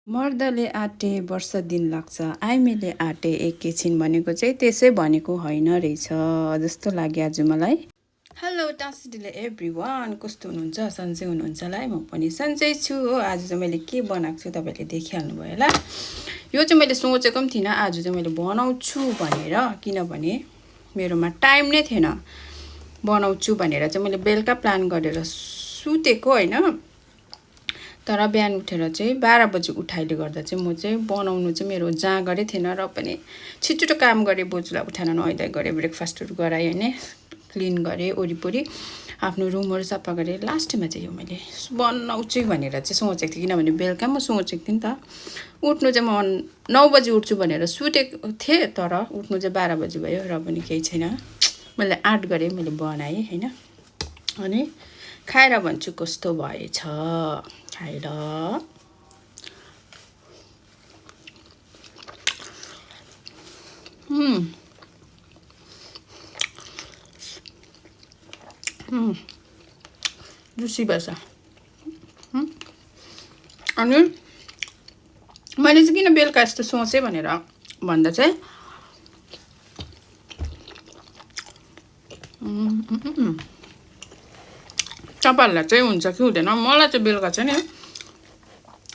मर्दले आँटे वर्ष दिन लाग्छ, आइमेले आँटे एकैछिन भनेको चाहिँ त्यसै भनेको होइन रहेछ जस्तो लाग्यो आज मलाई। हेलो टाँसिडिले एभ्रिवान, कस्तो हुनुहुन्छ? सन्चै हुनुहुन्छ होला है? म पनि सन्चै छु हो। आज चाहिँ मैले के बनाएको छु तपाईँले देखिहाल्नु भयो होला। यो चाहिँ मैले सोचेको पनि थिइनँ आज चाहिँ मैले बनाउँछु भनेर, किनभने मेरोमा टाइम नै थिएन। बनाउँछु भनेर चाहिँ मैले बेलुका प्लान गरेर सुतेको होइन, तर बिहान उठेर चाहिँ 12 बजी उठाइले गर्दा चाहिँ म चाहिँ बनाउनु चाहिँ मेरो जाँगरै थिएन। र पनि छिटो काम गरेँ, बोजूलाई उठाएर नुहाइधुवाइ गरेँ, ब्रेकफास्टहरू गराएँ होइन, क्लिन गरेँ, वरिपरि आफ्नो रुमहरू सफा गरेँ। लास्टमा चाहिँ यो मैले बनाउँछु भनेर चाहिँ सोचेको थिएँ, किनभने बेलुका म सोचेको थिएँ नि त। उठ्नु चाहिँ म 9 बजी उठ्छु भनेर सुतेको थिएँ, तर उठ्नु चाहिँ 12 बजी भयो। र पनि केही छैन, मैले आँट गरेँ, मैले बनाएँ होइन। अनि खाएर भन्छु कस्तो भएछ खाएर। जुसी भएछ। अनि मैले चाहिँ किन बेलुका यस्तो सोचेँ भनेर भन्दा चाहिँ तपाईँहरूलाई चाहिँ हुन्छ कि हुँदैन, मलाई चाहिँ बेलुका चाहिँ नि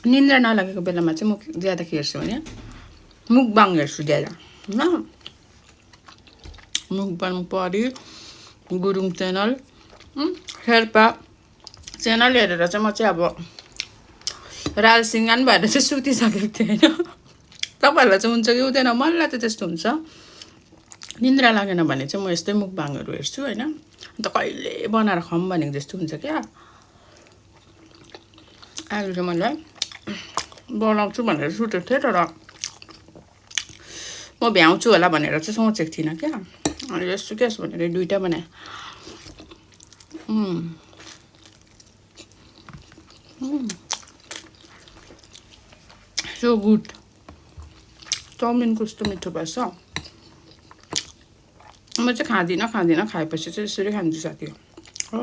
निन्द्रा नलागेको बेलामा चाहिँ म ज्यादा के हेर्छु भने मुकबाङ हेर्छु ज्यादा होइन। मुकबाङ परी गुरुङ च्यानल, शेर्पा च्यानल हेरेर चाहिँ म चाहिँ अब रालसिङान भएर चाहिँ सुतिसकेको थिएँ होइन। तपाईँहरूलाई चाहिँ हुन्छ कि हुँदैन, मलाई त त्यस्तो हुन्छ। निन्द्रा लागेन भने चाहिँ म यस्तै मुकबाङहरू हेर्छु होइन। अन्त कहिले बनाएर खाऊँ भनेको जस्तो हुन्छ क्या। अहिले चाहिँ मैले बनाउँछु भनेर सुतेको थिएँ, तर म भ्याउँछु होला भनेर चाहिँ सोचेको थिइनँ क्या। अनि यसो के भनेर दुइटा बनाएँ। So good. चाउमिन कस्तो मिठो भएछ। म चाहिँ खाँदिनँ, खाएपछि चाहिँ यसरी खान्छु साथी हो।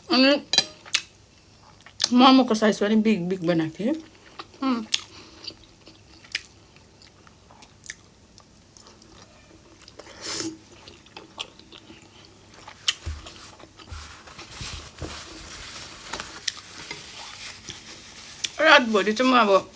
अनि मोमोको साइज पनि बिग बनाएको थिएँ। रातभरि चाहिँ म अब